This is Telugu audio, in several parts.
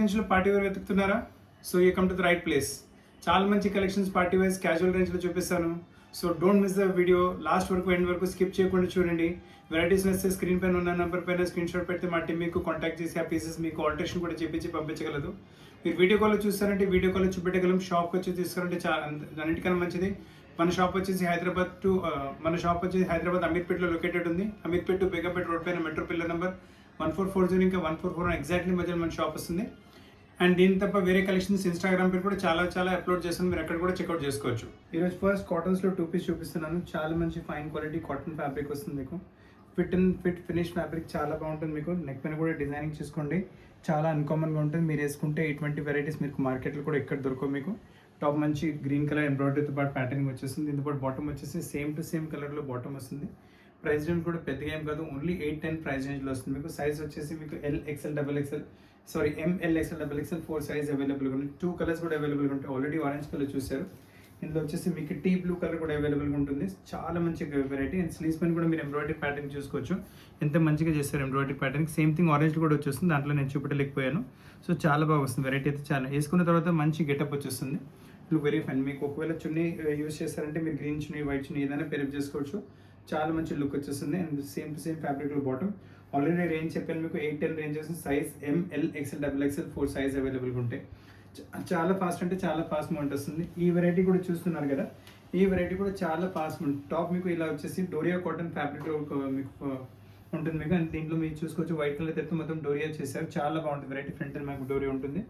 రేంజ్లో పార్టీ వేర్ వెతుకుతున్నారా? So you come to the right place. చాలా మంచి కలెక్షన్స్ పార్టీ వైజ్ క్యాజువల్ రేంజ్లో చూపిస్తాను. So don't miss the video, last వరకు ఎండ్ వరకు స్కిప్ చేయకుండా చూడండి. వెరైటీస్ నచ్చితే స్క్రీన్ పైన ఉన్న నెంబర్ పైన స్క్రీన్ షాట్ పెడితే మా టీం మీకు కాంటాక్ట్ చేసి ఆ పీసెస్ మీకు ఆల్టరేషన్ కూడా చేపించి పంపించగలదు. మీరు వీడియో కాల్లో చూస్తారంటే వీడియో కాల్లో చూపెట్టగలం. షాప్కి వచ్చి తీసుకురంటే అన్నిటికన్నా మంచిది. మన షాప్ వచ్చేసి హైదరాబాద్ అమీర్పేటలో లొకేటెడ్ ఉంది. అమీర్పేట టు బేగంపేట రోడ్ పైన మెట్రో పిల్లర్ నెంబర్ 1440 ఇంకా 144 ఎగ్జాక్ట్లీ మధ్యలో మన షాప్ వస్తుంది. అండ్ దీని తప్ప వేరే కలెక్షన్స్ ఇన్స్టాగ్రామ్ పై కూడా చాలా అప్లోడ్ చేస్తాను, మీరు అక్కడ కూడా చెక్అవుట్ చేసుకోవచ్చు. ఈరోజు ఫస్ట్ కాటన్స్లో 2 పీస్ చూపిస్తున్నాను. చాలా మంచి ఫైన్ క్వాలిటీ కాటన్ ఫ్యాబ్రిక్ వస్తుంది మీకు. ఫిట్ ఫినిష్ ఫ్యాబ్రిక్ చాలా బాగుంటుంది. మీకు నెక్ పైన కూడా డిజైనింగ్ చేసుకోండి, చాలా అన్కామన్గా ఉంటుంది. మీరు వేసుకుంటే ఇటువంటి వెరైటీస్ మీకు మార్కెట్లో కూడా ఎక్కడ దొరకవు. మీకు టాప్ మంచి గ్రీన్ కలర్ ఎంబ్రాయిడరీతో పాటు ప్యాటర్నింగ్ వచ్చేస్తుంది. దీంతో పాటు బాటమ్ వచ్చేసి సేమ్ టు సేమ్ కలర్లో బాటమ్ వస్తుంది. ప్రైస్ రేంజ్ కూడా పెద్దగా ఏం కాదు, ఓన్లీ 810 ప్రైస్ రేంజ్లో వస్తుంది. మీకు సైజ్ వచ్చేసి మీకు ML XL XXL 4 సైజ్ అవైలబుల్గా ఉంది. 2 కలర్స్ కూడా అవైలబుల్గా ఉంటాయి. ఆల్రెడీ ఆరెంజ్ కలర్ చూశారు. ఇందులో వచ్చేసి మీకు టీ బ్లూ కలర్ కూడా అవైలబుల్గా ఉంటుంది. చాలా మంచి వెరైటీ. అండ్ స్లీవ్స్ పైన కూడా మీరు ఎంబ్రాయిడరీ ప్యాటర్న్ చూసుకోవచ్చు. ఎంత మంచిగా చేస్తారు embroidery pattern. Same thing orange కూడా వచ్చేస్తుంది, దాంట్లో నేను చూపెట్టలేకపోయాను. సో చాలా బాగా వస్తుంది వెరైటీ అయితే. చాలా వేసుకున్న తర్వాత మంచి గెటప్ వచ్చేస్తుంది. Look very fine. మీకు ఒకవేళ చున్నీ యూస్ చేస్తారంటే మీరు గ్రీన్ చున్నీ, వైట్ చున్నీ ఏదైనా పెరప్ చేసుకోవచ్చు. చాలా మంచి లుక్ వచ్చేస్తుంది. అండ్ సేమ్ టు సేమ్ ఫ్యాబ్రిక్లో బాటమ్. ఆల్రెడీ రేంజ్ చెప్పాను మీకు, 810 రేంజ్ వస్తుంది. Size ML XL XXL 4 size అవైలబుల్గా ఉంటాయి. చాలా ఫాస్ట్ అంటే చాలా ఫాస్ట్ మూమెంట్ వస్తుంది. ఈ వెరైటీ కూడా చూస్తున్నారు కదా, ఈ వెరైటీ కూడా చాలా ఫాస్ట్ మూమెంట్. టాప్ మీకు ఇలా వచ్చేసి డోరియా కాటన్ ఫ్యాబ్రిక్లో మీకు ఉంటుంది మీకు. అండ్ దీంట్లో మీరు చూసుకోవచ్చు వైట్ కలర్ తెత్తు మొత్తం డోరియా చేశారు. చాలా బాగుంటుంది వెరైటీ. ఫ్రంట్ అండ్ మీకు డోరియా ఉంటుంది.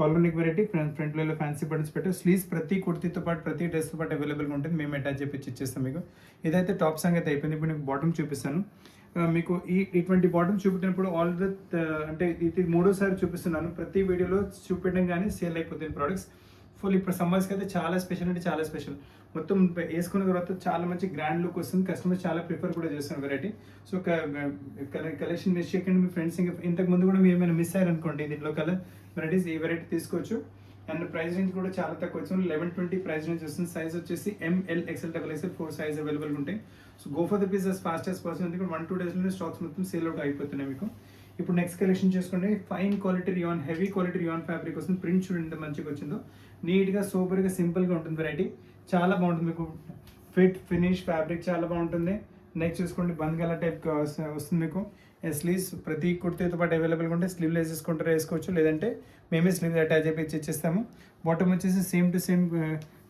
కాలర్నిక్ వెరైటీ. ఫ్రంట్లో ఫ్యాన్సీ బటన్స్ పెట్టారు. స్లీవ్స్ ప్రతి కుర్తీతో పాటు ప్రతి డ్రెస్తో పాటు అవైలబుల్గా ఉంటుంది. మేము అటాచ్ చేపించి ఇచ్చేస్తాం మీకు. ఇదైతే టాప్ సంగతి అయిపోయింది. ఇప్పుడు మీకు బాటమ్ చూపిస్తాను. మీకు ఇటువంటి బాటమ్ చూపించినప్పుడు అంటే ఇది 3వ సారి చూపిస్తున్నాను. ప్రతి వీడియోలో చూపించడం కానీ సేల్ అయిపోతుంది ప్రోడక్ట్స్. ఫుల్ ఇప్పుడు సమ్మర్స్కి అయితే చాలా స్పెషల్ అంటే చాలా స్పెషల్. మొత్తం వేసుకున్న తర్వాత చాలా మంచి గ్రాండ్ లుక్ వస్తుంది. కస్టమర్స్ చాలా ప్రిఫర్ కూడా చేస్తున్నారు వెరైటీ. సో కలెక్షన్ మిస్ చేయకండి. మీ ఫ్రెండ్స్ ఇంతకు ముందు కూడా మీరు ఏమైనా మిస్ అయ్యారనుకోండి దీంట్లో కలర్ వెరైటీస్, ఈ వెరైటీ తీసుకోవచ్చు. అండ్ ప్రైస్ రేంజ్ కూడా చాలా తక్కువ వచ్చింది. 1120 ప్రైస్ రేంజ్ వస్తుంది. సైజ్ వచ్చేసి ML XL XXL 4 size available ఉంటాయి. So go for the piece as fast as possible. ఎందుకంటే 1-2 డేస్లోనే స్టాక్స్ మొత్తం సేల్ అవుట్ అయిపోతున్నాయి మీకు. ఇప్పుడు నెక్స్ట్ కలెక్షన్ చేసుకోండి. Fine quality rayon, heavy quality rayon fabric వస్తుంది. ప్రింట్ చూడండి ఎంత మంచిగా వచ్చిందో. నీట్గా సూపర్గా సింపుల్గా ఉంటుంది వెరైటీ. చాలా బాగుంటుంది మీకు. ఫిట్ ఫినిష్ ఫ్యాబ్రిక్ చాలా బాగుంటుంది. నెక్స్ట్ చూసుకోండి బంద్ గలా టైప్ వస్తుంది మీకు. స్లీవ్స్ ప్రతి కుర్తీతో పాటు అవైలబుల్గా ఉంటే స్లీవ్ వేసేసుకుంటారు, వేసుకోవచ్చు. లేదంటే మేమే స్లీవ్ అటాచ్ చేసి ఇచ్చేస్తాము. బాటమ్ వచ్చేసి సేమ్ టు సేమ్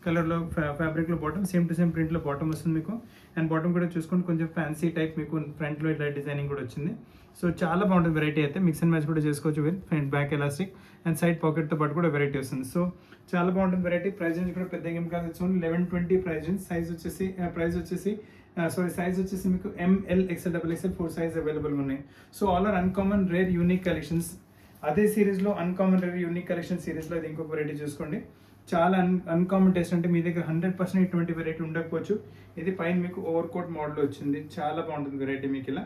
కలర్లో ఫ్యాబ్రిక్లో బాటమ్, సేమ్ టు సేమ్ ప్రింట్లో బాటమ్ వస్తుంది మీకు. అండ్ బాటమ్ కూడా చూసుకుంటే కొంచెం ఫ్యాన్సీ టైప్ మీకు ఫ్రంట్లో ఇట్లా డిజైనింగ్ కూడా వచ్చింది. సో చాలా బాగుంటుంది వెరైటీ అయితే. మిక్స్ అండ్ మ్యాచ్ కూడా చేసుకోవచ్చు with front back elastic and side పాకెట్తో పాటు కూడా వెరైటీ వస్తుంది. సో చాలా బాగుంటుంది వెరైటీ. ప్రైస్ రేంజ్ కూడా పెద్దగా ఏం కాదు, 1120 ప్రైస్ రేంజ్. సైజ్ వచ్చేసి మీకు ML XL XXL 4 సైజ్ అవైలబుల్గా ఉన్నాయి. So all are uncommon rare unique collections. అదే సిరీస్లో అన్కామన్ రేర్ యూనిక్ కలెక్షన్ సిరీస్లో ఇది ఇంకొక వెరైటీ చూసుకోండి. చాలా అన్కామన్ టేస్ట్. అంటే మీ దగ్గర 100% ఇటువంటి వెరైటీ ఉండకపోవచ్చు. ఇది పైన మీకు ఓవర్ కోట్ మోడల్ వచ్చింది. చాలా బాగుంటుంది వెరైటీ. మీకు ఇలా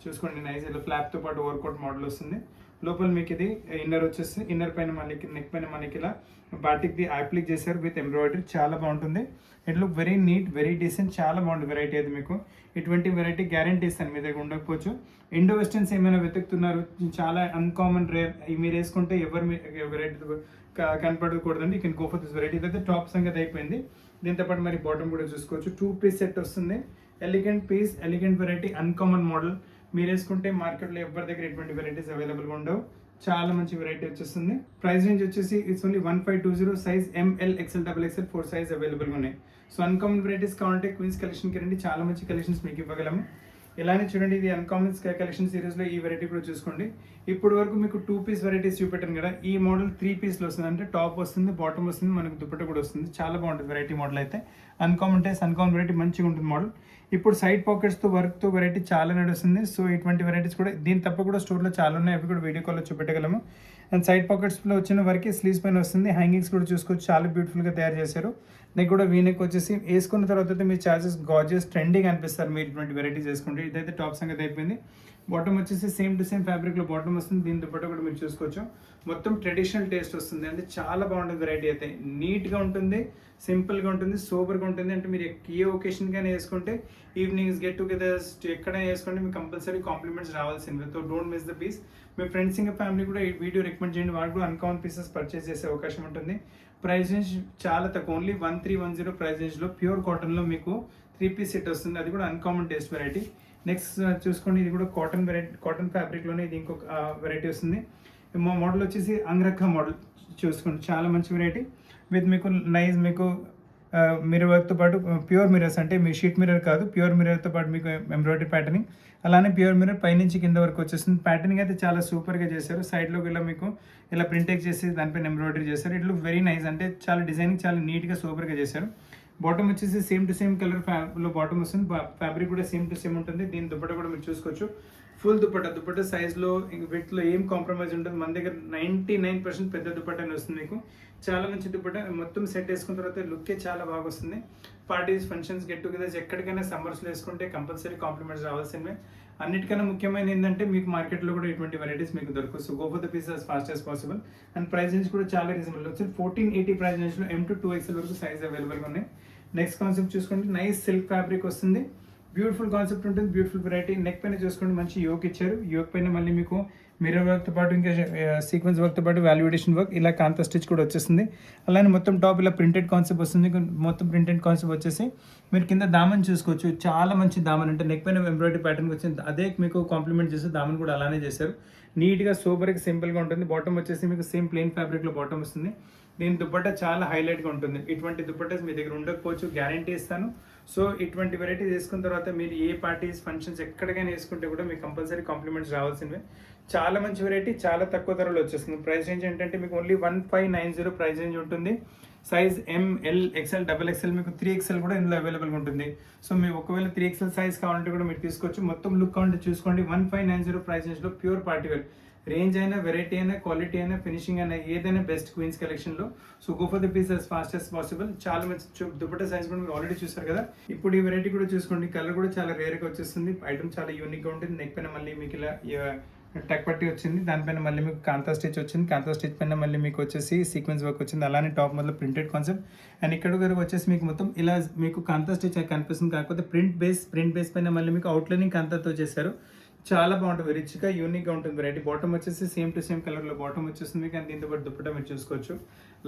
చూసుకోండి, నైస్ ఇలా ఫ్లాప్తో పాటు ఓవర్ కోట్ మోడల్ వస్తుంది. లోపల మీకు ఇది ఇన్నర్ వచ్చేసి, ఇన్నర్ పైన మనకి నెక్ పైన మనకి ఇలా బాటిక్ది అప్లిక్ చేశారు విత్ ఎంబ్రాయిడరీ. చాలా బాగుంటుంది. It look very neat, very decent. చాలా బాగుంటుంది వెరైటీ అది మీకు. ఇటువంటి వెరైటీ గ్యారంటీ ఇస్తాను, మీ దగ్గర ఉండకపోవచ్చు. ఇండో వెస్టర్న్స్ ఏమైనా వెతుకుతున్నారు, చాలా అన్కామన్ రేర్, మీరు వేసుకుంటే ఎవరు వెరైటీ కనపడకూడదండి. You can go for this variety. అయితే టాప్ సంగతి అయిపోయింది. దీంతో పాటు మరి బాటమ్ కూడా చూసుకోవచ్చు. 2 పీస్ సెట్ వస్తుంది. Elegant piece, elegant variety, uncommon model. మీరు వేసుకుంటే మార్కెట్లో ఎవరి దగ్గర ఎటువంటి వెరైటీస్ అవైలబుల్గా ఉండవు. చాలా మంచి వెరైటీ వచ్చేస్తుంది. ప్రైస్ రేంజ్ వచ్చేసి it's only 1520. Size ML XL XXL 4 size అవైలబుల్గా ఉన్నాయి. సో అన్కామన్ వెరైటీస్ కావాలంటే క్వీన్స్ కలెక్షన్కి రండి. చాలా మంచి కలెక్షన్స్ మీకు ఇవ్వగలము. ఇలానే చూడండి, ఇది అన్కామన్ కలెక్షన్ సిరీస్లో ఈ వెరైటీ కూడా చూసుకోండి. ఇప్పుడు వరకు మీకు 2 పీస్ వెరైటీస్ చూపెట్టాను కదా, ఈ మోడల్ 3 పీస్లో వస్తుంది. అంటే టాప్ వస్తుంది, బాటమ్ వస్తుంది, మనకు దుపట్టా కూడా వస్తుంది. చాలా బాగుంటుంది వెరైటీ మోడల్ అయితే. అన్కామన్ టేస్ట్, అన్కామన్ వెరైటీ మంచిగా ఉంటుంది మోడల్. ఇప్పుడు సైడ్ పాకెట్స్తో వర్క్తో వెరైటీ చాలా నడుస్తుంది. సో ఇటువంటి వెరైటీస్ కూడా దీని తప్ప కూడా స్టోర్లో చాలా ఉన్నాయి. అవి కూడా వీడియో కాల్లో చూపెట్టగలము. అండ్ సైడ్ పాకెట్స్లో వచ్చిన వరకు స్లీవ్స్ పైన వస్తుంది. హ్యాంగింగ్స్ కూడా చూసుకోవచ్చు, చాలా బ్యూటిఫుల్గా తయారు చేశారు. నెక్ కూడా వీనెక్ వచ్చేసి వేసుకున్న తర్వాత మీ చార్జెస్ గార్జియస్ ట్రెండింగ్ అనిపిస్తారు మీరు ఇటువంటి వెరైటీస్ వేసుకుంటే. ఇదైతే టాప్ సంగతి అయిపోయింది. బాటమ్ వచ్చేసి సేమ్ టు సేమ్ ఫ్యాబ్రిక్లో బాటమ్ వస్తుంది. దీని దుపట్టా కూడా మీరు చూసుకోవచ్చు. మొత్తం ట్రెడిషనల్ టేస్ట్ వస్తుంది, అంటే చాలా బాగుంటుంది వెరైటీ అయితే. నీట్గా ఉంటుంది, సింపుల్గా ఉంటుంది, సూపర్గా ఉంటుంది. అంటే మీరు ఏ ఒకేషన్కైనా వేసుకుంటే, ఈవినింగ్స్ గెట్ టుగెదర్స్ ఎక్కడైనా వేసుకుంటే మీకు కంపల్సరీ కాంప్లిమెంట్స్ రావాల్సిందే. So don't miss the piece. మీ ఫ్రెండ్స్ ఇంకా ఫ్యామిలీ కూడా ఈ వీడియో రికమెండ్ చేయండి, వాళ్ళు కూడా అన్కామన్ పీసెస్ పర్చేస్ చేసే అవకాశం ఉంటుంది. ప్రైస్ రేంజ్ చాలా తక్కువ, ఓన్లీ 1310 ప్రైస్ రేంజ్లో ప్యూర్ కాటన్లో మీకు 3 పీస్ సెట్ వస్తుంది. అది కూడా అన్కామన్ టేస్ట్ వెరైటీ. నెక్స్ట్ చూసుకోండి, ఇది కూడా కాటన్ వెరైటీ, కాటన్ ఫ్యాబ్రిక్లోనే ఇది ఇంకొక వెరైటీ వస్తుంది. మా మోడల్ వచ్చేసి అంగరఖా మోడల్ చూసుకోండి, చాలా మంచి వెరైటీ. విత్ మీకు నైస్ మీకు మిర్రర్ వర్క్తో పాటు ప్యూర్ మిర్రర్స్, అంటే మీ షీట్ మిర్రర్ కాదు, ప్యూర్ మిర్రర్తో పాటు మీకు ఎంబ్రాయిడరీ ప్యాటర్నింగ్, అలానే ప్యూర్ మిర్రర్ పైనుంచి కింద వరకు వచ్చేస్తుంది. ప్యాటర్నింగ్ అయితే చాలా సూపర్గా చేశారు. సైడ్లోకి ఇలా మీకు ఇలా ప్రింటెక్ చేసి దానిపైన ఎంబ్రాయిడరీ చేశారు. ఇట్ లుక్ వెరీ నైస్, అంటే చాలా డిజైనింగ్ చాలా నీట్గా సూపర్గా చేశారు. బాటమ్ వచ్చేసి సేమ్ టు సేమ్ కలర్ లో బాటమ్ వస్తుంది. ఫ్యాబ్రిక్ కూడా సేమ్ టు సేమ్ ఉంటుంది. దీని దుపట్టా కూడా మీరు చూసుకోవచ్చు. ఫుల్ దుపట్టా సైజ్లో విత్లో ఏం కాంప్రమైజ్ ఉంటుంది. మన దగ్గర 99% పెద్ద దుపట్టానే వస్తుంది మీకు. చాలా మంచి దుపట్టా, మొత్తం సెట్ వేసుకున్న తర్వాత లుక్కే చాలా బాగా వస్తుంది. పార్టీస్, ఫంక్షన్స్, గెట్ టుగెదర్స్ ఎక్కడికైనా సమ్మర్స్లో వేసుకుంటే కంపల్సరీ కాంప్లిమెంట్స్ రావాల్సిందే. అన్నిటికన్నా ముఖ్యమైన ఏంటంటే మీకు మార్కెట్లో కూడా ఇటువంటి వెరైటీస్ మీకు దొరకవు. So go for the piece as fast as possible. And price range కూడా చాలా రీజనబుల్ వచ్చి 1480 ప్రైస్ రేంజ్లో M to 2XL వరకు సైజ్ అవైలబుల్గా ఉన్నాయి. నెక్స్ట్ కాన్సెప్ట్ చూసుకోండి, నైస్ సిల్క్ ఫ్యాబ్రిక్ వస్తుంది. బ్యూటిఫుల్ కాన్సెప్ట్ ఉంటుంది, బ్యూటిఫుల్ వెరైటీ. నెక్ పైన చూసుకోండి, మంచి యోక్ ఇచ్చారు. యోక్ పైన మళ్ళీ మీకు మిర్రర్ వర్క్తో పాటు ఇంకా సీక్వెన్స్ వర్క్తో పాటు వాల్యుడేషన్ వర్క్, ఇలా కాంతా స్టిచ్ కూడా వచ్చేస్తుంది. అలానే మొత్తం టాప్ ఇలా ప్రింటెడ్ కాన్సెప్ట్ వస్తుంది. మొత్తం ప్రింటెడ్ కాన్సెప్ట్ వచ్చేసి మీరు కింద దామన్ చూసుకోవచ్చు, చాలా మంచి దామన్, అంటే నెక్ పైన ఎంబ్రాయిడరీ ప్యాటర్న్ వచ్చింది. అదే మీకు కాంప్లిమెంట్ చేసి దామన్ కూడా అలానే చేశారు. నీట్గా సూపర్గా సింపుల్గా ఉంటుంది. బాటమ్ వచ్చేసి మీకు సేమ్ ప్లెయిన్ ఫ్యాబ్రిక్లో బాటమ్ వస్తుంది. దీని దుపట్టా చాలా హైలైట్గా ఉంటుంది. ఇటువంటి దుపట్టాస్ మీ దగ్గర ఉండకపోవచ్చు, గ్యారంటీ ఇస్తాను. సో ఇటువంటి వెరైటీస్ వేసుకున్న తర్వాత మీరు ఏ పార్టీస్, ఫంక్షన్స్ ఎక్కడికైనా వేసుకుంటే కూడా మీకు కంపల్సరీ కాంప్లిమెంట్స్ రావాల్సినవే. చాలా మంచి వెరైటీ, చాలా తక్కువ ధరలో వచ్చేస్తుంది. ప్రైస్ రేంజ్ ఏంటంటే మీకు ఓన్లీ 1590 ప్రైస్ రేంజ్ ఉంటుంది. సైజ్ ML, XL, XXL, మీకు 3XL కూడా ఇందులో అవైలబుల్గా ఉంటుంది. సో మీరు ఒకవేళ 3XL సైజ్ కావాలంటే కూడా మీరు తీసుకోవచ్చు. మొత్తం లుక్ కావాలంటే చూసుకోండి. 1590 ప్రైస్ రేంజ్లో ప్యూర్ పార్టీ వేర్ రేంజ్ అయినా, వెరైటీ అయినా, క్వాలిటీ అయినా, ఫినిషింగ్ అయినా, ఏదైనా బెస్ట్ క్వీన్స్ కలెక్షన్లో. So go for the piece as fast as possible. చాలా మంచి దుపట్టా సైజ్ కూడా మీరు ఆల్రెడీ చూసారు కదా. ఇప్పుడు ఈ వెరైటీ కూడా చూసుకోండి, కలర్ కూడా చాలా రేర్గా వచ్చేస్తుంది. ఐటమ్ చాలా యూనిక్గా ఉంటుంది. నెక్ పైన మళ్ళీ మీకు ఇలా టక్ పట్టి వచ్చింది, దానిపైన మళ్ళీ మీకు కాంతా స్టిచ్ వచ్చింది. కాంతా స్టిచ్ పైన మళ్ళీ మీకు వచ్చేసి సీక్వెన్స్ వర్క్ వచ్చింది. అలానే టాప్ మొదలు ప్రింటెడ్ కాన్సెప్ట్. అండ్ ఇక్కడ వరకు వచ్చేసి మీకు మొత్తం ఇలా మీకు కాంతా స్టిచ్ కనిపిస్తుంది, కాకపోతే ప్రింట్ బేస్ పైన మళ్ళీ మీకు అవుట్లైనింగ్ కాంతాతో చేశారు. చాలా బాగుంటుంది, రిచ్గా యూనిక్గా ఉంటుంది వెరైటీ. బాటమ్ వచ్చేసి సేమ్ టు సేమ్ కలర్లో బాటమ్ వచ్చేస్తుంది. కానీ దీంతో పాటు దుపట్టా మీరు చూసుకోవచ్చు,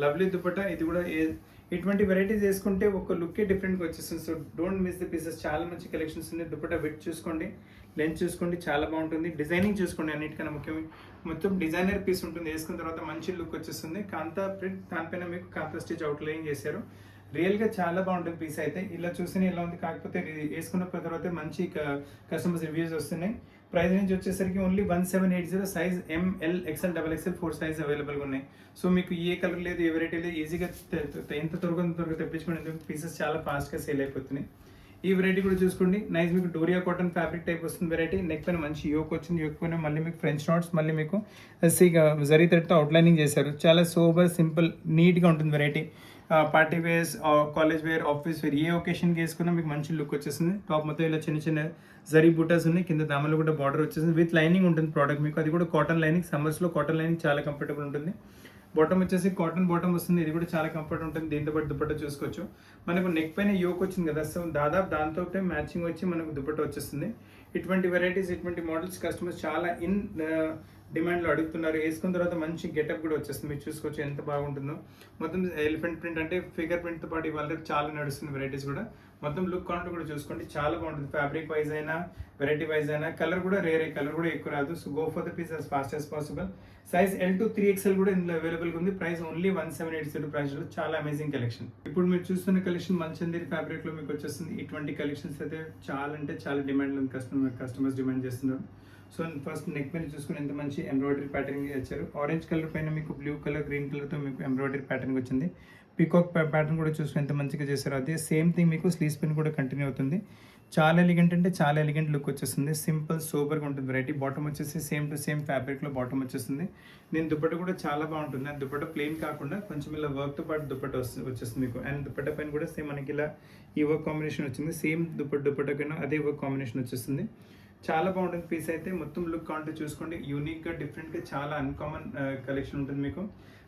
లవ్లీ దుపట్టా. ఇది కూడా ఇటువంటి వెరైటీస్ వేసుకుంటే ఒక లుక్కే డిఫరెంట్గా వచ్చేస్తుంది. So don't miss the pieces, చాలా మంచి కలెక్షన్స్ ఉన్నాయి. దుపట్టా విత్ చూసుకోండి, లెంత్ చూసుకోండి, చాలా బాగుంటుంది. డిజైనింగ్ చూసుకోండి, అన్నిటికన్నా ముఖ్యమైన మొత్తం డిజైనర్ పీస్ ఉంటుంది. వేసుకున్న తర్వాత మంచి లుక్ వచ్చేస్తుంది. కాంతా ప్రింట్, దానిపైన మీకు కాంతా స్టిచ్ అవుట్లైన్ చేశారు. రియల్గా చాలా బాగుంటుంది పీస్ అయితే. ఇలా చూస్తేనే ఇలా ఉంది, కాకపోతే వేసుకున్న తర్వాత మంచి కస్టమర్స్ రివ్యూస్ వస్తున్నాయి. ప్రైస్ రేంజ్ వచ్చేసరికి only 1780, size ML, XL, XXL 4 size అవైలబుల్గా ఉన్నాయి. సో మీకు ఏ కలర్ లేదు, ఏ వెరైటీ లేదు, ఈజీగా ఎంత త్వరగా తెప్పించుకోండి. పీసెస్ చాలా ఫాస్ట్గా సేల్ అయిపోతున్నాయి. ఈ వెరైటీ కూడా చూసుకోండి, నైస్ మీకు డోరియా కాటన్ ఫ్యాబ్రిక్ టైప్ వస్తుంది వెరైటీ. నెక్ పైన మంచి యోక్ వచ్చింది. యోక్ పైన మళ్ళీ మీకు ఫ్రెంచ్ నోట్స్, మళ్ళీ మీకు జరీ థ్రెడ్తో అవుట్లైనింగ్ చేశారు. చాలా సూపర్ సింపుల్ నీట్గా ఉంటుంది variety. Party wears, college wear, office wear, ఏ ఒకేషన్కి వేసుకున్నా మీకు మంచి లుక్ వచ్చేస్తుంది. టాప్ మొత్తం ఇలా చిన్న చిన్న జరీ బూటాస్ ఉన్నాయి. కింద దామలో కూడా బార్డర్ వచ్చేసింది. విత్ లైనింగ్ ఉంటుంది ప్రోడక్ట్ మీకు. అది కూడా కాటన్ లైనింగ్. సమ్మర్స్లో కాటన్ లైనింగ్ చాలా కంఫర్టబుల్ ఉంటుంది. బాటమ్ వచ్చేసి కాటన్ బాటమ్ వస్తుంది. ఇది కూడా చాలా కంఫర్ట్ ఉంటుంది. దీంతో పాటు దుపట్టా చూసుకోవచ్చు. మనకు నెక్ పైన యోక్ వచ్చింది కదా, సో దాదాపు దాంతో మ్యాచింగ్ వచ్చి మనకు దుపట్టా వచ్చేస్తుంది. ఇటువంటి వెరైటీస్, ఇటువంటి మోడల్స్ కస్టమర్స్ చాలా డిమాండ్లో అడుగుతున్నారు. వేసుకున్న తర్వాత మంచి గెటప్ కూడా వచ్చేస్తుంది. మీరు చూసుకోవచ్చు ఎంత బాగుంటుందో. మొత్తం ఎలిఫెంట్ ప్రింట్, అంటే ఫిగర్ ప్రింట్తో పాటు ఇవాళ చాలా నడుస్తుంది వెరైటీస్ కూడా. మొత్తం లుక్ కాంటూ కూడా చూసుకోండి, చాలా బాగుంటుంది. ఫ్యాబ్రిక్ వైజ్ అయినా, వెరైటీ వైజ్ అయినా. కలర్ కూడా రేర్, కలర్ కూడా ఎక్కువ రాదు. So go for the piece as fast as possible. Size L to 3XL కూడా ఇందులో అవైలబుల్గా ఉంది. ప్రైస్ ఓన్లీ 1780 ప్రైస్లో. చాలా అమేజింగ్ కలెక్షన్. ఇప్పుడు మీరు చూస్తున్న కలెక్షన్ మంచందేరి ఫ్యాబ్రిక్లో మీకు వచ్చేస్తుంది. ఇటువంటి కలెక్షన్స్ అయితే చాలా అంటే చాలా డిమాండ్ ఉంది. కస్టమర్స్ డిమాండ్ చేస్తున్నారు. సో ఫస్ట్ నెక్ పైన చూసుకుని ఎంత మంచి ఎంబ్రాయిడరీ ప్యాటర్న్ ఇచ్చారు. ఆరెంజ్ కలర్ పైన మీకు బ్లూ కలర్, గ్రీన్ కలర్తో మీకు ఎంబ్రాయిడరీ ప్యాటర్న్ వచ్చింది. పీకాక్ ప్యాటర్న్ కూడా చూసుకుని ఎంత మంచిగా చేశారు. అదే సేమ్ థింగ్ మీకు స్లీవ్స్ పైన కూడా కంటిన్యూ అవుతుంది. చాలా ఎలిగెంట్, అంటే చాలా ఎలిగెంట్ లుక్ వచ్చేస్తుంది. సింపుల్ సూపర్గా ఉంటుంది వెరైటీ. బాటమ్ వచ్చేసి సేమ్ టు సేమ్ ఫ్యాబ్రిక్లో బాటమ్ వచ్చేస్తుంది. దీని దుపట్టా కూడా చాలా బాగుంటుంది. అండ్ దుపట్టా ప్లెయిన్ కాకుండా కొంచెం ఇలా వర్క్తో పాటు దుపట్టా వచ్చేస్తుంది మీకు. అండ్ దుపట్టా పైన కూడా సేమ్ మనకి ఇలా ఈ వర్క్ కాంబినేషన్ వచ్చింది. సేమ్ దుపట్టా కన్నా అదే వర్క్ కాంబినేషన్ వచ్చేస్తుంది. చాలా బాగుంటుంది పీస్ అయితే. మొత్తం లుక్ కాంటూ చూసుకోండి, యూనిక్గా డిఫరెంట్గా చాలా అన్కామన్ కలెక్షన్ ఉంటుంది మీకు.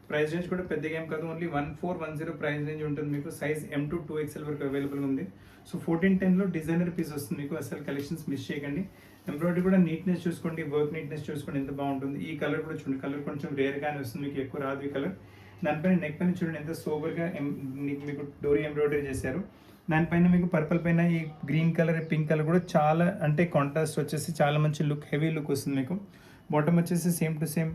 ప్రైస్ రేంజ్ కూడా పెద్దగా ఏం కాదు, ఓన్లీ 1410 ప్రైస్ రేంజ్ ఉంటుంది మీకు. సైజ్ M to 2XL వరకు అవైలబుల్ ఉంది. సో 1410లో డిజైనర్ పీస్ వస్తుంది మీకు. అసలు కలెక్షన్స్ మిస్ చేయకండి. ఎంబ్రాయిడరీ కూడా నీట్నెస్ చూసుకోండి, వర్క్ నీట్నెస్ చూసుకోండి ఎంత బాగుంటుంది. ఈ కలర్ కూడా చూడండి, కలర్ కొంచెం రేర్గానే వస్తుంది మీకు, ఎక్కువ రాదు ఈ కలర్. దానిపైన నెక్ పైన చూడండి ఎంత సోబర్గా మీకు డోరీ ఎంబ్రాయిడరీ చేశారు. దానిపైన మీకు పర్పుల్ పైన ఈ గ్రీన్ కలర్, పింక్ కలర్ కూడా చాలా అంటే కాంట్రాస్ట్ వచ్చేసి చాలా మంచి లుక్, హెవీ లుక్ వస్తుంది మీకు. బాటమ్ వచ్చేసి సేమ్ టు సేమ్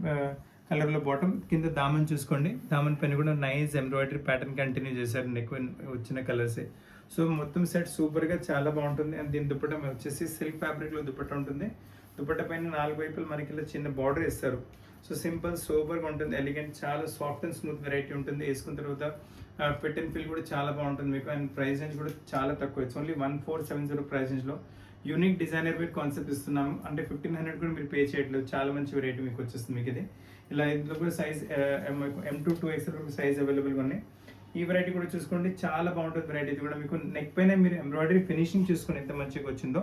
కలర్లో బాటమ్. కింద దామన్ చూసుకోండి, దామన్ పైన కూడా నైస్ ఎంబ్రాయిడరీ ప్యాటర్న్ కంటిన్యూ చేశారు నెక్ వచ్చిన కలర్సే. సో మొత్తం సెట్ సూపర్గా చాలా బాగుంటుంది. అండ్ దీని దుపట్టా వచ్చేసి సిల్క్ ఫ్యాబ్రిక్లో దుపట్టా ఉంటుంది. దుపట్టా పైన 4 వైపులు మనకి ఇలా చిన్న బార్డర్ ఇస్తారు. సో సింపుల్ సూపర్గా ఉంటుంది, ఎలిగెంట్, చాలా సాఫ్ట్ అండ్ స్మూత్ వెరైటీ ఉంటుంది. వేసుకున్న తర్వాత ఫిట్ అండ్ ఫీల్ కూడా చాలా బాగుంటుంది మీకు. అండ్ ప్రైస్ రేంజ్ కూడా చాలా తక్కువ, ఇట్స్ ఓన్లీ 1470 ప్రైస్ రేంజ్లో యూనిక్ డిజైనర్ వేర్ కాన్సెప్ట్ ఇస్తున్నాము. అంటే 1500 కూడా మీరు పే చేయట్లేదు, చాలా మంచి వెరైటీ మీకు వచ్చేస్తుంది మీకు ఇది. ఇలా ఇందులో కూడా size M to 2XL size అవైలబుల్గా ఉన్నాయి. ఈ వెరైటీ కూడా చూసుకోండి, చాలా బాగుంటుంది వెరైటీ. ఇది కూడా మీకు నెక్ పైన మీరు ఎంబ్రాయిడరీ ఫినిషింగ్ చూసుకొని ఎంత మంచిగా వచ్చిందో.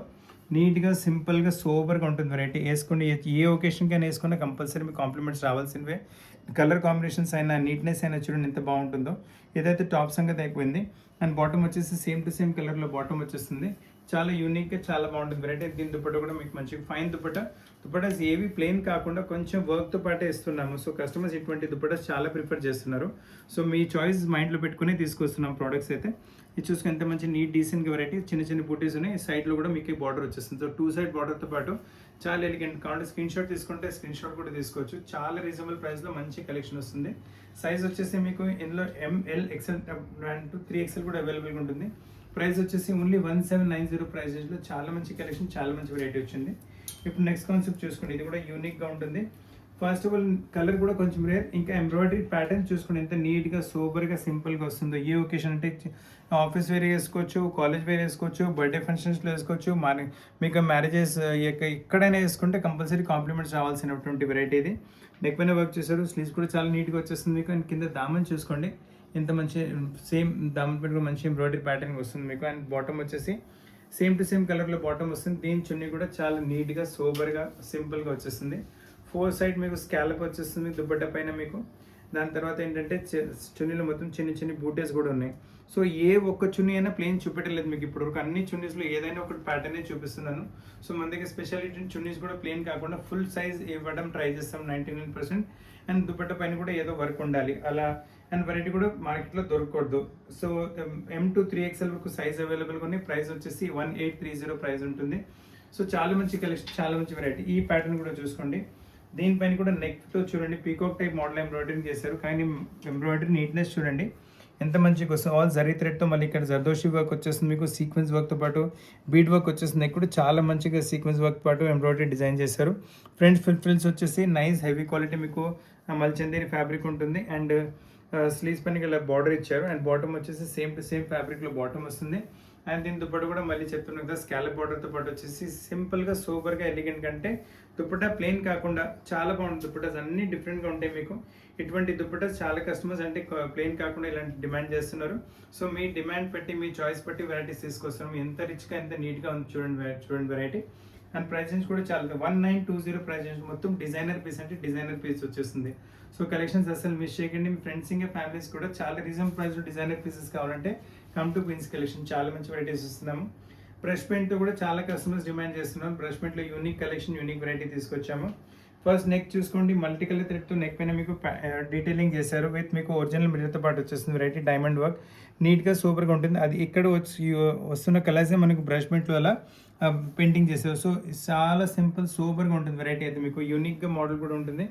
నీట్గా సింపుల్గా సోబర్గా ఉంటుంది వెరైటీ. వేసుకోండి, ఏ ఒకేషన్కైనా వేసుకున్నా కంపల్సరీ మీకు కాంప్లిమెంట్స్ రావాల్సినవే. కలర్ కాంబినేషన్స్ అయినా, నీట్నెస్ అయినా చూడండి ఎంత బాగుంటుందో. ఏదైతే టాప్ సంగతి అయిపోయింది. అండ్ బాటమ్ వచ్చేసి సేమ్ టు సేమ్ కలర్లో బాటమ్ వచ్చేస్తుంది. చాలా యూనిక్గా చాలా బాగుంటుంది వెరైటీ. దీని దుపట్టా కూడా మీకు మంచిగా ఫైన్ దుపట్టాస్ ఏవి ప్లెయిన్ కాకుండా కొంచెం వర్క్తో పాటే ఇస్తున్నాము. సో కస్టమర్స్ ఇటువంటి దుపట్టాస్ చాలా ప్రిఫర్ చేస్తున్నారు. సో మీ చాయిస్ మైండ్లో పెట్టుకుని తీసుకొస్తున్నాం ప్రోడక్ట్స్ అయితే. ఇది చూసుకుని ఎంత మంచి నీట్ డీసెంట్ వెరైటీ, చిన్న చిన్న బూటీస్ ఉన్నాయి. సైడ్లో కూడా మీకు బార్డర్ వచ్చేస్తుంది. సో 2 సైడ్ బార్డర్తో పాటు చాలా ఎలిగెంట్. కాబట్టి స్క్రీన్ షాట్ తీసుకుంటే స్క్రీన్ షాట్ కూడా తీసుకోవచ్చు. చాలా రీజనబుల్ ప్రైస్లో మంచి కలెక్షన్ వస్తుంది. సైజ్ వచ్చేసి మీకు ఇందులో ML XL to 3XL కూడా అవైలబుల్గా ఉంటుంది. ప్రైస్ వచ్చేసి ఓన్లీ 1790 ప్రైస్ రేంజ్లో చాలా మంచి కలెక్షన్, చాలా మంచి వెరైటీ వచ్చింది. ఇప్పుడు నెక్స్ట్ కాన్సెప్ట్ చూసుకోండి, ఇది కూడా యూనిక్గా ఉంటుంది. ఫస్ట్ ఆఫ్ ఆల్ కలర్ కూడా కొంచెం రేర్. ఇంకా ఎంబ్రాయిడరీ ప్యాటర్న్ చూసుకోండి ఎంత నీట్గా సూపర్గా సింపుల్గా వస్తుందో. ఏ ఒకేషన్ అంటే ఆఫీస్ వేర్ వేసుకోవచ్చు, కాలేజ్ వేర్ వేసుకోవచ్చు, బర్త్డే ఫంక్షన్స్లో వేసుకోవచ్చు, మీకు మ్యారేజెస్ ఎక్కడైనా వేసుకుంటే కంపల్సరీ కాంప్లిమెంట్స్ రావాల్సినటువంటి వెరైటీ ఇది. నెక్ పైన వర్క్ చేశారు, స్లీవ్స్ కూడా చాలా నీట్గా వచ్చేస్తుంది మీకు. అండ్ కింద దామన్ చూసుకోండి ఎంత మంచి సేమ్ దామన్ పైన కూడా మంచి ఎంబ్రాయిడరీ ప్యాటర్న్ వస్తుంది మీకు. అండ్ బాటమ్ వచ్చేసి సేమ్ టు సేమ్ కలర్లో బాటమ్ వస్తుంది. దీని చున్నీ కూడా చాలా నీట్గా సోబర్గా సింపుల్గా వచ్చేస్తుంది. 4 సైడ్ మీకు స్కాలప్ వచ్చేస్తుంది దుపట్టా పైన మీకు. దాని తర్వాత ఏంటంటే చున్నీలో మొత్తం చిన్న చిన్న బూటేస్ కూడా ఉన్నాయి. సో ఏ ఒక్క చున్నీ అయినా ప్లెయిన్ చూపెట్టలేదు మీకు ఇప్పటివరకు. అన్ని చున్నీస్లో ఏదైనా ఒకటి ప్యాటర్నే చూపిస్తున్నాను. సో మన దగ్గర స్పెషాలిటీ చున్నీస్ కూడా ప్లెయిన్ కాకుండా ఫుల్ సైజ్ ఇవ్వడం ట్రై చేస్తాం 99%. అండ్ దుపట్టా పైన కూడా ఏదో వర్క్ ఉండాలి అలా. అండ్ వెరైటీ కూడా మార్కెట్లో దొరకకూడదు. సో M to 3XL వరకు సైజ్ అవైలబుల్గా ఉన్నాయి. ప్రైస్ వచ్చేసి 1830 ప్రైస్ ఉంటుంది. సో చాలా మంచి కలెక్షన్, చాలా మంచి వెరైటీ. ఈ ప్యాటర్న్ కూడా చూసుకోండి. దీనిపైన కూడా నెక్తో చూడండి పీకాక్ టైప్ మోడల్ ఎంబ్రాయిడరీ చేశారు. కానీ ఎంబ్రాయిడరీ నీట్నెస్ చూడండి ఎంత మంచిగా వస్తుంది. ఆల్ జరీ థ్రెడ్తో మళ్ళీ ఇక్కడ జర్దోషి వర్క్ వచ్చేస్తుంది మీకు. సీక్వెన్స్ వర్క్తో పాటు బీడ్ వర్క్ వచ్చేస్తుంది. నెక్ కూడా చాలా మంచిగా సీక్వెన్స్ వర్క్ పాటు ఎంబ్రాయిడరీ డిజైన్ చేశారు. ఫ్రంట్ ఫ్రిల్స్ వచ్చేసి నైస్ హెవీ క్వాలిటీ మీకు మల్చందేరి ఫ్యాబ్రిక్ ఉంటుంది. అండ్ స్లీవ్స్ పైన ఇలా బార్డర్ ఇచ్చారు. అండ్ బాటమ్ వచ్చేసి సేమ్ టు సేమ్ ఫ్యాబ్రిక్లో బాటమ్ వస్తుంది. అండ్ దీని దుపట్టా కూడా మళ్ళీ చెప్తున్నాను కదా స్కాలప్ బార్డర్తో పాటు వచ్చేసి సింపుల్గా సూపర్గా ఎలిగెంట్. కంటే దుపట్టా ప్లెయిన్ కాకుండా చాలా బాగుంటుంది. దుపట్టాస్ అన్ని డిఫరెంట్గా ఉంటాయి మీకు. ఇటువంటి దుపట్టాస్ చాలా కస్టమర్స్ అంటే ప్లెయిన్ కాకుండా ఇలాంటి డిమాండ్ చేస్తున్నారు. సో మీ డిమాండ్ పెట్టి మీ చాయిస్ బట్టి వెరైటీస్ తీసుకొస్తున్నాం. ఎంత రిచ్గా ఎంత నీట్గా ఉంది చూడండి వెరైటీ. అండ్ ప్రైస్ రేంజ్ కూడా చాలా 1920 ప్రైస్ రేంజ్. మొత్తం డిజైనర్ పీస్ అంటే డిజైనర్ పీస్ వచ్చేస్తుంది. సో కలెక్షన్స్ అసలు మిస్ చేయకండి. మీ ఫ్రెండ్స్ ఇంకా ఫ్యామిలీస్ కూడా చాలా రీజనబుల్ ప్రైస్లో డిజైనర్ పీసెస్ కావాలంటే కమ్ టు క్వీన్స్ కలెక్షన్. చాలా మంచి వెరైటీస్ ఇస్తున్నాము. బ్రష్ పెయింట్తో కూడా చాలా కస్టమర్స్ డిమాండ్ చేస్తున్నారు. బ్రష్ పెయింట్లో యూనిక్ కలెక్షన్, యూనిక్ వెరైటీ తీసుకొచ్చాము. ఫస్ట్ నెక్ చూసుకోండి, మల్టీ కలర్ థ్రెడ్తో నెక్ పైన మీకు డీటెయిలింగ్ చేశారు. విత్ మీకు ఒరిజినల్ మిర్రర్తో పాటు వచ్చేస్తుంది వెరైటీ. డైమండ్ వర్క్ నీట్గా సూపర్గా ఉంటుంది. అది ఇక్కడ వస్తున్న కలర్సే మనకు బ్రష్ పెయింట్లో అలా పెయింటింగ్ చేశారు. సో చాలా సింపుల్ సూపర్గా ఉంటుంది వెరైటీ అయితే. మీకు యూనిక్గా మోడల్ కూడా ఉంటుంది.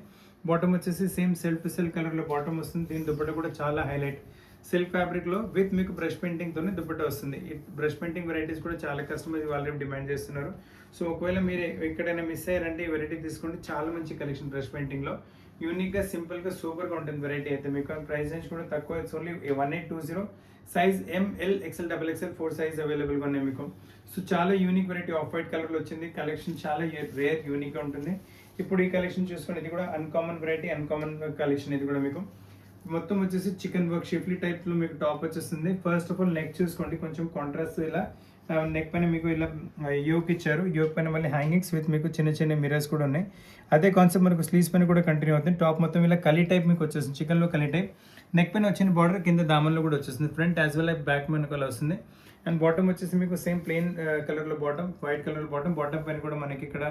బాటమ్ వచ్చేసి సేమ్ సెల్ఫ్ టు సెల్ఫ్ కలర్లో బాటమ్ వస్తుంది. దీని దుపట్టా కూడా చాలా హైలైట్ సిల్క్ ఫ్యాబ్రిక్లో విత్ మీకు బ్రష్ పెయింటింగ్తోనే దుపట్టా వస్తుంది. ఈ బ్రష్ పెయింటింగ్ వెరైటీస్ కూడా చాలా కస్టమర్స్ ఆల్రెడీ డిమాండ్ చేస్తున్నారు. సో ఒకవేళ మీరు ఎక్కడైనా మిస్ అయ్యారంటే ఈ వెరైటీ తీసుకోండి. చాలా మంచి కలెక్షన్ బ్రష్ పెయింటింగ్లో యూనిక్గా సింపుల్గా సూపర్గా ఉంటుంది వెరైటీ అయితే. మీకు ప్రైస్ రేంజ్ కూడా తక్కువ, it's only 1820. Size ML XL XXL 4 size అవైలబుల్గా ఉన్నాయి మీకు. సో చాలా యూనిక్ వెరైటీ ఆఫ్ వైట్ కలర్లో వచ్చింది. కలెక్షన్ చాలా రేర్ యూనిక్గా ఉంటుంది. ఇప్పుడు ఈ కలెక్షన్ చూసుకోండి, ఇది కూడా అన్కామన్ వెరైటీ, అన్కామన్ కలెక్షన్. ఇది కూడా మీకు మొత్తం వచ్చేసి చికెన్ వర్క్ షిఫ్లీ టైప్లో మీకు టాప్ వచ్చేస్తుంది. ఫస్ట్ ఆఫ్ ఆల్ నెక్ చూసుకోండి, కొంచెం కాంట్రాస్ట్ ఇలా నెక్ పైన మీకు ఇలా యోక్ ఇచ్చారు. యోక్ పైన మళ్ళీ హ్యాంగింగ్స్ విత్ మీకు చిన్న చిన్న మిరర్స్ కూడా ఉన్నాయి. అదే కాన్సెప్ట్ మనకు స్లీవ్స్ పైన కూడా కంటిన్యూ అవుతుంది. టాప్ మొత్తం ఇలా కలీ టైప్ మీకు వచ్చేస్తుంది, చికెన్లో కలీ టైప్. నెక్ పైన వచ్చిన బార్డర్ కింద దామన్లో కూడా వచ్చేస్తుంది, ఫ్రంట్ యాజ్ వెల్ బ్యాక్ మనకు అలా వస్తుంది. అండ్ బాటమ్ వచ్చేసి మీకు సేమ్ ప్లెయిన్ కలర్లో bottom, white colour bottom. Bottom పైన కూడా మనకి ఇక్కడ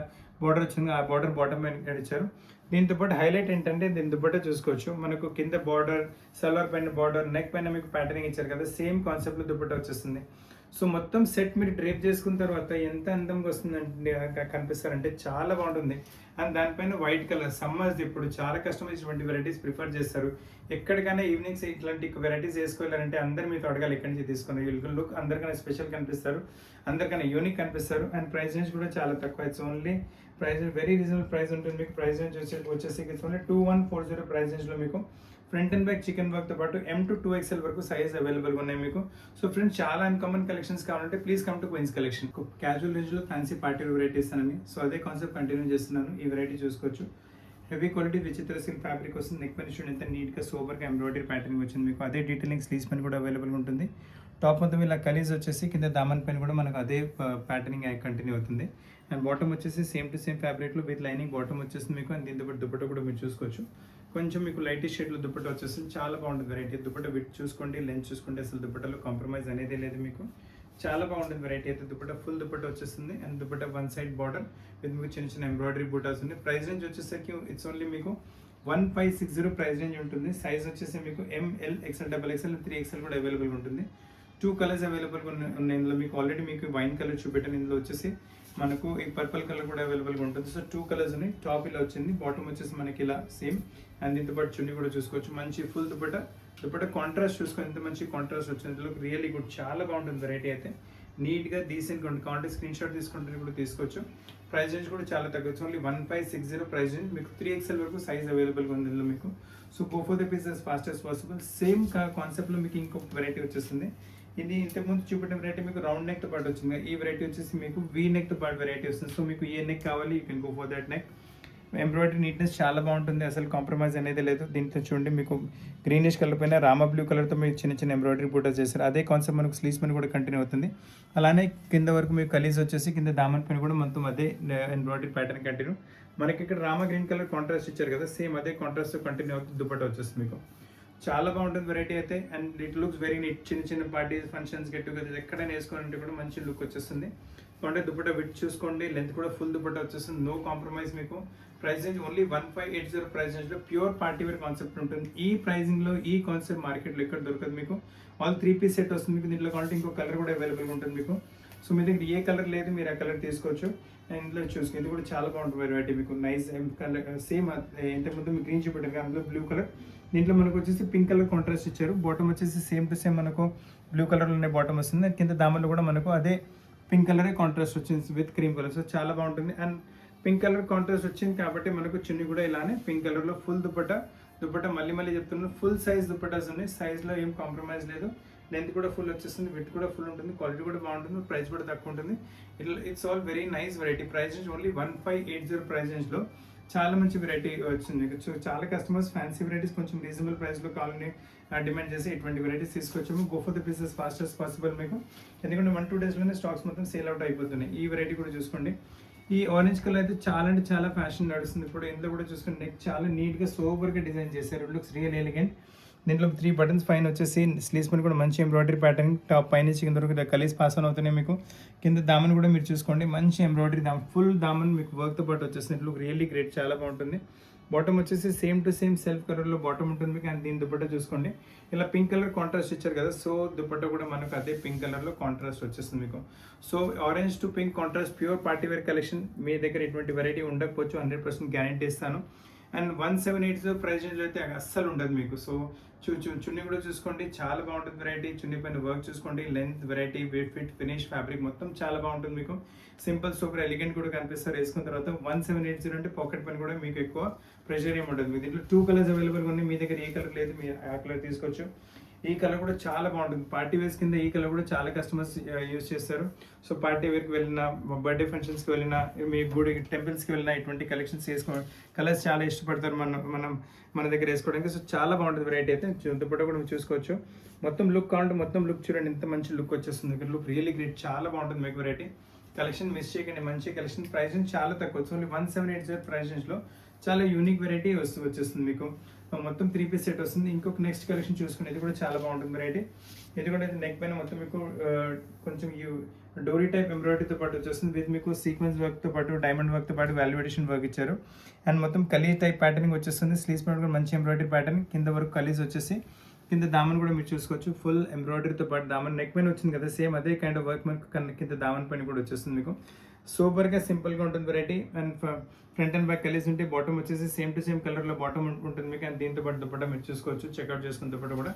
బార్డర్ వచ్చింది, ఆ బార్డర్ బాటమ్ పైన ఇచ్చారు. దీంతో పాటు హైలైట్ ఏంటంటే దీంతో పాటు చూసుకోవచ్చు, మనకు కింద బార్డర్, సల్వార్ పైన బార్డర్, నెక్ పైన మీకు ప్యాటర్నింగ్ ఇచ్చారు కదా, సేమ్ కాన్సెప్ట్లో దుపట్టా వచ్చేస్తుంది. సో మొత్తం సెట్ మీరు డ్రేప్ చేసుకున్న తర్వాత ఎంత అందంగా వస్తుందంటే కనిపిస్తారంటే చాలా బాగుంటుంది. అండ్ దానిపైన వైట్ కలర్, సమ్మర్స్ ఇప్పుడు చాలా కస్టమర్స్ ఇటువంటి వెరైటీస్ ప్రిఫర్ చేస్తారు. ఎక్కడికైనా ఈవినింగ్స్ ఇట్లాంటి వెరైటీస్ వేసుకోవాలంటే అందరు మీతో అడగాలి ఎక్కడి నుంచి తీసుకున్నారు. లుక్ అందరికన్నా స్పెషల్ కనిపిస్తారు, అందరికన్నా యూనిక్ కనిపిస్తారు. అండ్ ప్రైస్ రేంజ్ కూడా చాలా తక్కువ. It's only price very reasonable price ఉంటుంది మీకు. ప్రైస్ రేంజ్ వచ్చేసి ఇట్స్ ఓన్లీ 2140 ప్రైస్ రేంజ్లో మీకు ఫ్రంట్ అండ్ బ్యాక్ చికెన్ వర్క్తో పాటు M to 2XL వరకు సైజ్ అవైలబుల్గా ఉన్నాయి మీకు. సో ఫ్రెండ్స్, చాలా అన్కామన్ కలెక్షన్స్ కావాలంటే please come to queens collection. Casual రేంజ్లో ఫ్యాన్సీ పార్టీ వెరైటీస్ అని, సో అదే కాన్సెప్ట్ కంటిన్యూ చేస్తున్నాను. ఈ వెరైటీ చూసుకోవచ్చు, heavy quality Vichitra silk fabric వస్తుంది. నెక్ పైన చూడండి ఎంత నీట్గా సోబర్గా ఎంబ్రాయిడరీ ప్యాటర్నింగ్ వచ్చింది మీకు. అదే డీటెయిలింగ్ స్లీవ్స్ పైన కూడా అవైలబుల్గా ఉంటుంది. టాప్ మొత్తం ఇలా కలీజ్ వచ్చేసి కింద దామన్ పైన కూడా మనకు అదే ప్యాటర్నింగ్ కంటిన్యూ అవుతుంది. అండ్ బాటమ్ వచ్చేసి సేమ్ టు సేమ్ ఫ్యాబ్రిక్లో విత్ లైనింగ్ బాటమ్ వచ్చేస్తుంది మీకు. అండ్ దీంతో పాటు దుపట్టా కూడా మీరు చూసుకోవచ్చు, కొంచెం మీకు లైట్ షేడ్లో దుపట్టా వచ్చేస్తుంది. చాలా బాగుంటుంది వెరైటీ. దుపట్టా విత్ చూసుకోండి, లెంత్ చూసుకోండి, అసలు దుపట్టాలో కాంప్రమైజ్ అనేది లేదు మీకు. చాలా బాగుంటుంది వెరైటీ అయితే. దుపట్టా ఫుల్ దుపట్టా వచ్చేస్తుంది. And dupatta one side border with మీకు చిన్న చిన్న ఎంబ్రాయిడరీ బూటాస్ ఉంది. ప్రైస్ రేంజ్ వచ్చేసరికి ఇట్స్ ఓన్లీ మీకు 1560 ప్రైస్ రేంజ్ ఉంటుంది. సైజ్ వచ్చేసి మీకు ML, XL, XXL, 3XL కూడా అవైలబుల్గా ఉంటుంది. 2 కలర్స్ అవైలబుల్గా ఉన్నాయి ఇందులో మీకు. ఆల్రెడీ మీకు వైన్ కలర్ చూపెట్టాను, ఇందులో వచ్చేసి మనకు ఈ పర్పుల్ కలర్ కూడా అవైలబుల్గా ఉంటుంది. సో 2 కలర్స్ ఉన్నాయి. టాప్ ఇలా వచ్చింది, బాటమ్ వచ్చేసి మనకి ఇలా సేమ్. అండ్ దీంతో పాటు చున్నీ కూడా చూసుకోవచ్చు, మంచి ఫుల్ దుపట్టా. దుపట్టా కాంట్రాస్ట్ చూసుకోండి, ఎంత మంచి కాంట్రాస్ట్ వచ్చింది. ఇందులో రియల్లీ గుడ్, చాలా బాగుంటుంది వెరైటీ అయితే. నీట్గా డీసెంట్గా ఉంటుంది. కాంటే స్క్రీన్ షాట్ తీసుకుంటే కూడా తీసుకోవచ్చు. ప్రైస్ రేంజ్ కూడా చాలా తగ్గొచ్చు, ఓన్లీ 1560 ప్రైస్ రేంజ్ మీకు. 3XL వరకు సైజ్ అవైలబుల్గా ఉంది ఇందులో మీకు. So go for the pieces fast as possible. Same కాన్సెప్ట్లో మీకు ఇంకొక వెరైటీ వచ్చేస్తుంది. ఇది ఇంతకుముందు చూపెట్టిన వెరైటీ మీకు రౌండ్ నెక్తో పాటు వచ్చింది. ఈ వెరైటీ వచ్చేసి మీకు వీ నెక్తో పాటు వెరైటీ వస్తుంది. సో మీకు ఏ నెక్ కావాలి, you can go for that neck. Embroidery neatness చాలా బాగుంటుంది, అసలు కాంప్రమైజ్ అనేది లేదు. దీంతో చూడండి మీకు గ్రీనిష్ కలర్ పైన రామా బ్లూ కలర్తో మీకు చిన్న చిన్న ఎంబ్రాయిడరీ బూటాస్ చేస్తారు. అదే కాన్సెప్ట్ మనకు స్లీవ్స్ పైన కూడా కంటిన్యూ అవుతుంది. అలానే కింద వరకు మీకు కలీజ్ వచ్చేసి కింద దామన్ పైన కూడా మొత్తం అదే ఎంబ్రాయిడరీ ప్యాటర్న్ కంటిన్యూ. మనకి ఇక్కడ రామా గ్రీన్ కలర్ కాంట్రాస్ట్ ఇచ్చారు కదా, సేమ్ అదే కాంట్రాస్ట్ కంటిన్యూ అవుతుంది. దుపట్టా వచ్చేస్తుంది మీకు. చాలా బాగుంటుంది వెరైటీ అయితే. And it looks very neat. చిన్న చిన్న పార్టీస్, ఫంక్షన్స్, గెట్ టుగెదర్ ఎక్కడైనా వేసుకోవాలంటే కూడా మంచి లుక్ వచ్చేస్తుంది. అంటే దుపట్టా విత్ చూసుకోండి, లెంత్ కూడా ఫుల్ దుపట్టా వచ్చేస్తుంది, నో కాంప్రమైజ్ మీకు. ప్రైస్ రేంజ్ ఓన్లీ 1580 ప్రైస్ రేంజ్లో ప్యూర్ పార్టీ వేర్ కాన్సెప్ట్ ఉంటుంది. ఈ ప్రైజింగ్లో ఈ కాన్సెప్ట్ మార్కెట్లో ఎక్కడ దొరకదు మీకు. ఆల్ 3 పీస్ సెట్ వస్తుంది మీకు. దీంట్లో కావాలంటే ఇంకో కలర్ కూడా అవైలబుల్గా ఉంటుంది మీకు. సో మీ దగ్గర ఏ కలర్ లేదు, మీరు ఆ కలర్ తీసుకోవచ్చు. అండ్ ఇందులో చూసుకుని ఇది కూడా చాలా బాగుంటుంది వెరైటీ మీకు. నైస్ కలర్, సేమ్ ఇంతకుముందు మీకు గ్రీన్ చూపెట్టారు, అందులో బ్లూ కలర్. దీంట్లో మనకు వచ్చేసి పింక్ కలర్ కాంట్రాస్ట్ ఇచ్చారు. బాటమ్ వచ్చేసి సేమ్ టు సేమ్ మనకు బ్లూ కలర్లోనే బాటమ్ వస్తుంది. కింద దామన్లో కూడా మనకు అదే పింక్ కలరే కాంట్రాస్ట్ వచ్చింది విత్ క్రీమ్ కలర్. సో చాలా బాగుంటుంది. అండ్ పింక్ కలర్ కాంట్రాస్ట్ వచ్చింది కాబట్టి మనకు చున్నీ కూడా ఇలానే పింక్ కలర్లో ఫుల్ దుపట్టా. మళ్ళీ చెప్తున్నాను, ఫుల్ సైజ్ దుపట్టాస్ ఉన్నాయి. సైజ్లో ఏం కాంప్రమైజ్ లేదు. లెంత్ కూడా ఫుల్ వచ్చేస్తుంది, విత్ కూడా ఫుల్ ఉంటుంది, క్వాలిటీ కూడా బాగుంటుంది, ప్రైస్ కూడా తక్కువ ఉంటుంది. It's all very nice variety. Price range only 1580 price రేంజ్లో చాలా మంచి వెరైటీ వచ్చింది. సో చాలా కస్టమర్స్ ఫ్యాన్సీ వెరైటీస్ కొంచెం రీజనబుల్ ప్రైస్లో కావాలని డిమాండ్ చేసి ఇటువంటి వెరైటీస్ తీసుకొచ్చాము. Go for the pieces fast as possible మీకు. ఎందుకంటే 1-2 డేస్లోనే స్టాక్స్ మొత్తం సేల్ అవుట్ అయిపోతున్నాయి. ఈ వెరైటీ కూడా చూసుకోండి. ఈ ఆరెంజ్ కలర్ అయితే చాలా అంటే చాలా ఫ్యాషన్ నడుస్తుంది ఇప్పుడు. ఇందులో కూడా చూసుకోండి, నెక్ చాలా నీట్గా సోబర్గా డిజైన్ చేశారు. It looks real elegant. దీంట్లో 3 బటన్స్ పైన వచ్చేసి స్లీవ్స్ పైన కూడా మంచి ఎంబ్రాయిడరీ ప్యాటర్న్. టాప్ పైన కింద వరకు కలీస్ పాస్ ఆన్ అవుతున్నాయి మీకు. కింద దామన్ కూడా మీరు చూసుకోండి, మంచి ఎంబ్రాయిడరీ ఫుల్ దామన్ మీకు వర్క్తో పాటు వచ్చేస్తుంది. ఇట్ లుక్ రియల్లీ గ్రేట్, చాలా బాగుంటుంది. బాటమ్ వచ్చేసి సేమ్ టు సేమ్ సెల్ఫ్ కలర్లో బాటమ్ ఉంటుంది మీకు. అండ్ దీని దుపట్టా చూసుకోండి, ఇలా పింక్ కలర్ కాంట్రాస్ట్ ఇచ్చారు కదా, సో దుపట్టా కూడా మనకు అదే పింక్ కలర్లో కాంట్రాస్ట్ వచ్చేస్తుంది మీకు. So orange to pink contrast pure party wear collection. మీ దగ్గర ఇటువంటి వెరైటీ ఉండకపోవచ్చు, 100% గ్యారంటీ ఇస్తాను. అండ్ 1780 ప్రైస్ రేంజ్లో అయితే అస్సలు ఉండదు మీకు. సో చున్నీ కూడా చూసుకోండి, చాలా బాగుంటుంది వెరైటీ. చున్నీ పైన వర్క్ చూసుకోండి, length, variety, weight, fit, finish, fabric మొత్తం చాలా బాగుంటుంది మీకు. సింపుల్ సూపర్ ఎలిగెంట్ కూడా కనిపిస్తారు వేసుకున్న తర్వాత. 1780 అంటే పాకెట్ పైన కూడా మీకు ఎక్కువ ప్రెషర్ ఏమి ఉండదు. మీ దీంట్లో 2 కలర్స్ అవైలబుల్గా ఉన్నాయి. మీ దగ్గర ఏ కలర్ లేదు, మీరు ఆ కలర్ తీసుకోవచ్చు. ఈ కలర్ కూడా చాలా బాగుంటుంది. పార్టీ వేర్స్ కింద ఈ కలర్ కూడా చాలా కస్టమర్స్ యూజ్ చేస్తారు. సో పార్టీ వేర్కి వెళ్ళినా, బర్త్డే ఫంక్షన్స్కి వెళ్ళినా, మీ గుడి టెంపుల్స్కి వెళ్ళినా ఇటువంటి కలెక్షన్స్ కలర్స్ చాలా ఇష్టపడతారు మన దగ్గర వేసుకోవడానికి. సో చాలా బాగుంటుంది వెరైటీ అయితే. దుపట్టా కూడా మీరు చూసుకోవచ్చు. మొత్తం లుక్ కావాలంటే మొత్తం లుక్ చూడండి, ఎంత మంచి లుక్ వచ్చేస్తుంది. ఇక్కడ లుక్ రియల్లీ గ్రేట్, చాలా బాగుంటుంది మీకు వెరైటీ. కలెక్షన్ మిస్ చేయకండి, మంచి కలెక్షన్. ప్రైస్ చాలా తక్కువ, ఓన్లీ 1780 ప్రైస్ రేంజ్లో చాలా యూనిక్ వెరైటీ వచ్చేస్తుంది మీకు. మొత్తం 3 పీస్ సెట్ వస్తుంది. ఇంకొక నెక్స్ట్ కలెక్షన్ చూసుకుని, ఇది కూడా చాలా బాగుంటుంది వెరైటీ. ఇది కూడా నెక్ పైన మొత్తం మీకు కొంచెం డోరీ టైప్ ఎంబ్రాయిడరీతో పాటు వచ్చేస్తుంది. విత్ మీకు సీక్వెన్స్ వర్క్తో పాటు డైమండ్ వర్క్తో పాటు వాల్యుయేషన్ వర్క్ ఇచ్చారు. అండ్ మొత్తం కలీజ్ టైప్ ప్యాటర్నింగ్ వచ్చేస్తుంది. స్లీవ్స్ పైన కూడా మంచి ఎంబ్రాయిడరీ ప్యాటర్న్, కింద వరకు కలీజ్ వచ్చేసి, కింద దామన్ కూడా మీరు చూసుకోవచ్చు. ఫుల్ ఎంబ్రాయిడరీతో పాటు దామన్ నెక్ పైన వచ్చింది కదా, సేమ్ అదే కైండ్ ఆఫ్ వర్క్ మనకు కింద దామన్ పైన కూడా వచ్చేస్తుంది మీకు. సూపర్గా సింపుల్గా ఉంటుంది variety. And front and back కలిసి ఉంటే బాటమ్ వచ్చేసి సేమ్ టు సేమ్ కలర్లో బాటమ్ ఉంటుంది మీకు. అండ్ దీంతో పాటు దుపట్టా మీరు చూసుకోవచ్చు. చెక్అవుట్ చేసుకున్న దుపట్టా కూడా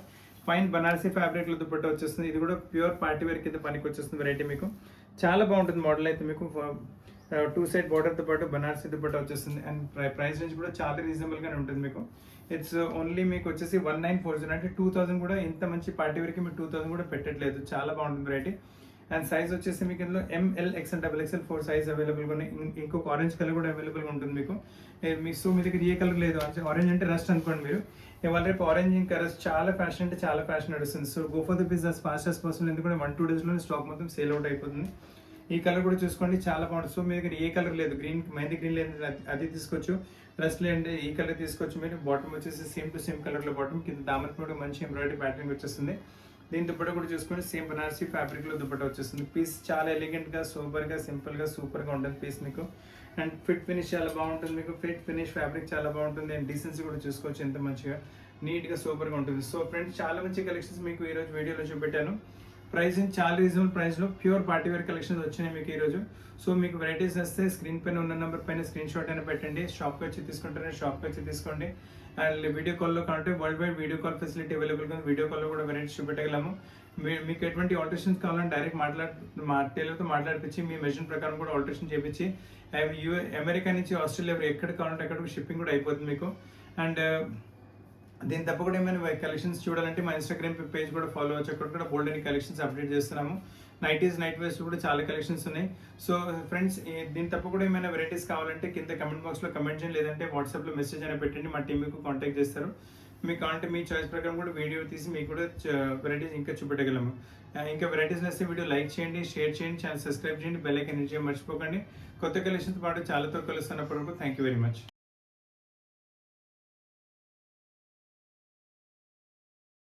ఫైన్ బనారసీ ఫ్యాబ్రిక్లో దుపట్టా వచ్చేస్తుంది. ఇది కూడా ప్యూర్ పార్టీ వేర్ కింద పనికి వచ్చేస్తుంది వెరైటీ మీకు. చాలా బాగుంటుంది మోడల్ అయితే మీకు. 2 సైడ్ బార్డర్తో పాటు బనారసీ దుపట్టా వచ్చేస్తుంది. అండ్ ప్రైస్ రేంజ్ కూడా చాలా రీజనబుల్గానే ఉంటుంది మీకు. ఇట్స్ ఓన్లీ మీకు వచ్చేసి 1940, అంటే 2000 కూడా. ఇంత మంచి పార్టీ వేర్కి మీరు 2000 కూడా పెట్టట్లేదు. చాలా బాగుంటుంది వెరైటీ. అండ్ సైజ్ వచ్చేసి మీకు ఇందులో ML, XL, XXL 4 సైజ్ అవైలబుల్గా ఉన్నాయి. ఇంకొక ఆరెంజ్ కలర్ కూడా అవైలబుల్గా ఉంటుంది మీకు. సో మీ దగ్గర ఏ కలర్ లేదు, ఆరెంజ్ అంటే రస్ట్ అనుకోండి మీరు. ఇవాళ రేపు ఆరెంజ్ ఇంకా రస్ట్ చాలా ఫ్యాషన్, అంటే చాలా ఫ్యాషన్ నడుస్తుంది. So go for the business fast as possible, ఎందుకంటే 1-2 డేస్లో స్టాక్ మొత్తం సేల్ అవుట్ అయిపోతుంది. ఈ కలర్ కూడా చూసుకోండి, చాలా బాగుంటుంది. సో మీ దగ్గర ఏ కలర్ లేదు, మెహందీ గ్రీన్ లేదు, అది తీసుకోవచ్చు. డ్రెస్ లేదంటే ఈ కలర్ తీసుకోవచ్చు మీరు. బాటమ్ వచ్చేసి సేమ్ టు సేమ్ కలర్లో బాటమ్, కింద దామన్ కూడా మంచి ఎంబ్రాయిడరీ ప్యాటర్న్ వచ్చేస్తుంది. దీని దుపట్టా కూడా చూసుకోండి, సేమ్ బనారసీ ఫ్యాబ్రిక్లో దుపట్టా వచ్చేస్తుంది. పీస్ చాలా ఎలిగెంట్గా, సూపర్గా, సింపుల్గా, సూపర్గా ఉంటుంది పీస్ మీకు. అండ్ ఫిట్ ఫినిష్ చాలా బాగుంటుంది మీకు. ఫిట్ ఫినిష్ ఫ్యాబ్రిక్ చాలా బాగుంటుంది. అండ్ డీసెన్సీ కూడా చూసుకోవచ్చు, ఎంత మంచిగా నీట్గా సూపర్గా ఉంటుంది. సో ఫ్రెండ్స్, చాలా మంచి కలెక్షన్స్ మీకు ఈరోజు వీడియోలో చూపెట్టాను. ప్రైస్ చాలా రీజనబుల్ ప్రైస్లో ప్యూర్ పార్టీ వేర్ కలెక్షన్స్ వచ్చినాయి మీకు ఈరోజు. సో మీకు వెరైటీస్ వస్తే స్క్రీన్ పైన ఉన్న నెంబర్ పైన స్క్రీన్ షాట్ అయినా పెట్టండి. షాప్కి వచ్చి తీసుకుంటారని షాప్కి వచ్చి తీసుకోండి. అండ్ వీడియో కాల్లో కావాలంటే world wide video call facility అవైలబుల్గా ఉంది. వీడియో కాల్లో కూడా వెరైటీస్ చూపెట్టగలము. మీకు ఎటువంటి ఆల్టరేషన్స్ కావాలంటే డైరెక్ట్ టైలర్తో మాట్లాడిపించి మీ మెజర్ ప్రకారం కూడా ఆల్టరేషన్ చేయించి అమెరికా నుంచి ఆస్ట్రేలియా ఎక్కడ కావాలంటే అక్కడ షిప్పింగ్ కూడా అయిపోతుంది మీకు. అండ్ దీని తప్ప కూడా ఏమైనా కలెక్షన్స్ చూడాలంటే మా ఇన్స్టాగ్రామ్ పేజ్ కూడా ఫాలో అవ్వచ్చు. అక్కడ కూడా బోల్డ్ అని కలెక్షన్స్ అప్డేట్ చేస్తున్నాము. నైట్ వేర్స్ కూడా చాలా కలెక్షన్స్ ఉన్నాయి. సో ఫ్రెండ్స్, దీని తప్ప కూడా ఏమైనా వెరైటీస్ కావాలంటే కింద కమెంట్ బాక్స్లో కమెంట్ చేయండి, లేదంటే వాట్సాప్లో మెసేజ్ అయినా పెట్టండి. మా టీం మీకు కాంటాక్ట్ చేస్తారు. మీకు కావాలంటే మీ చాయిస్ ప్రకారం కూడా వీడియో తీసి మీకు కూడా వెరైటీస్ ఇంకా చూపెట్టగలము. ఇంకా వెరైటీస్ వస్తే వీడియో లైక్ చేయండి, షేర్ చేయండి, ఛానల్ సబ్స్క్రైబ్ చేయండి, బెల్ ఐకాన్ హిట్ చేయడం మర్చిపోకండి. కొత్త కలెక్షన్తో పాటు చాలా తక్కువ కలుస్తున్నప్పటి వరకు థ్యాంక్ యూ వెరీ మచ్.